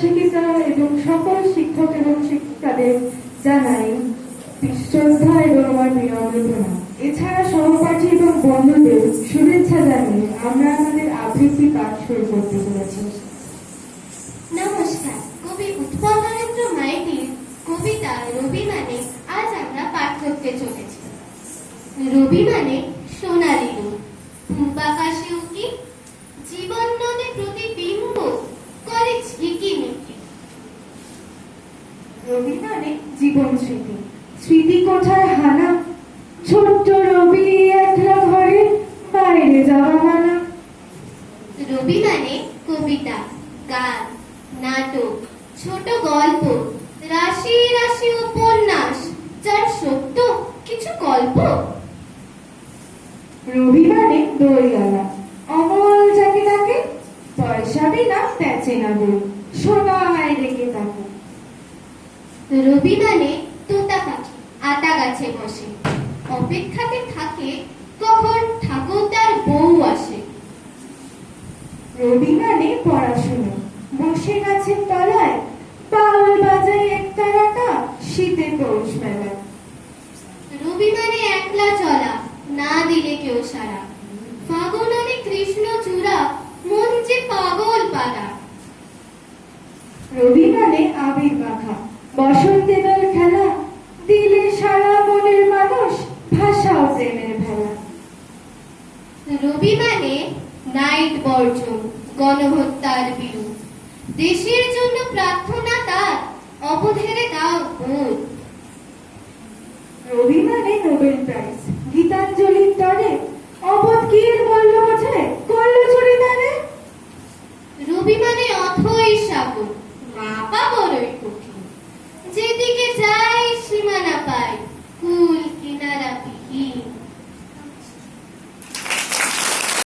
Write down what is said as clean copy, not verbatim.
শিক্ষিকা এবং সকল শিক্ষক এবং শিক্ষিকাদের জানাই শ্রদ্ধা এবং আমার বিনম্র প্রণাম। এছাড়া সহপাঠী এবং বন্ধুদের শুভেচ্ছা জানিয়ে আমরা আমাদের আবৃত্তি পাঠ শুরু করতে চলেছি। নমস্কার। কবি উৎপল নরেন্দ্র মাইতির কবিতা রবি মানে আজ আমরা পাঠ করতে চলেছি। রবি মানে সোনালী রূপ, পূর্ব আকাশে উকি, জীবন নদে প্রতিবিম্ব করে ঝিকিমিকি। রবি মানে জীবন স্মৃতি, স্মৃতি কোঠায় হানা, ছোট্ট রবি একলা ঘরে বাইরে যাওয়া মানা। রবি মানে কবিতা, গান, নাটক, ছোট গল্প, রাশি রাশি উপন্যাস, যার সত্য কিছু গল্প। রবি মানে দইওয়ালা, অমল যাকে তাকে, পয়সা বিনা বেচে না বই, সবাই রেখে থাকে। রবি মানে তোতা পাখি আতা গাছে বসে, অপেক্ষাতে থাকে কখন ঠাকুর তার বউ আসে। রবি মানে পড়াশুনো, বসে গাছের তলায়, পাউল বাজায় একতারাটা শীতে পৌষ মেলায়। রবি মানে একলা চলা, না দিলে কেউ সারা, ফাগুন আমি কৃষ্ণ চূড়া, মন যে পাগল পাড়া। রবি মানে আবির মাখা, বসন্তে দোল খেলা, দিলে সারা মনের মানুষ ভাষাও প্রেমের ভেলা। রবি মানে নাইট বর্জন, গণহত্যার বিরুদ্ধ, দেশের জন্য প্রার্থনা তার, অবধেরে দাও বোধ। রবি মানে নোবেল প্রাইজ, গীতাঞ্জলির তরে, অবধ কি এর মূল্য বোঝে, করলো চুরি তারে। রবি মানে অথই সাগর, মাপা বড়ই কঠিন,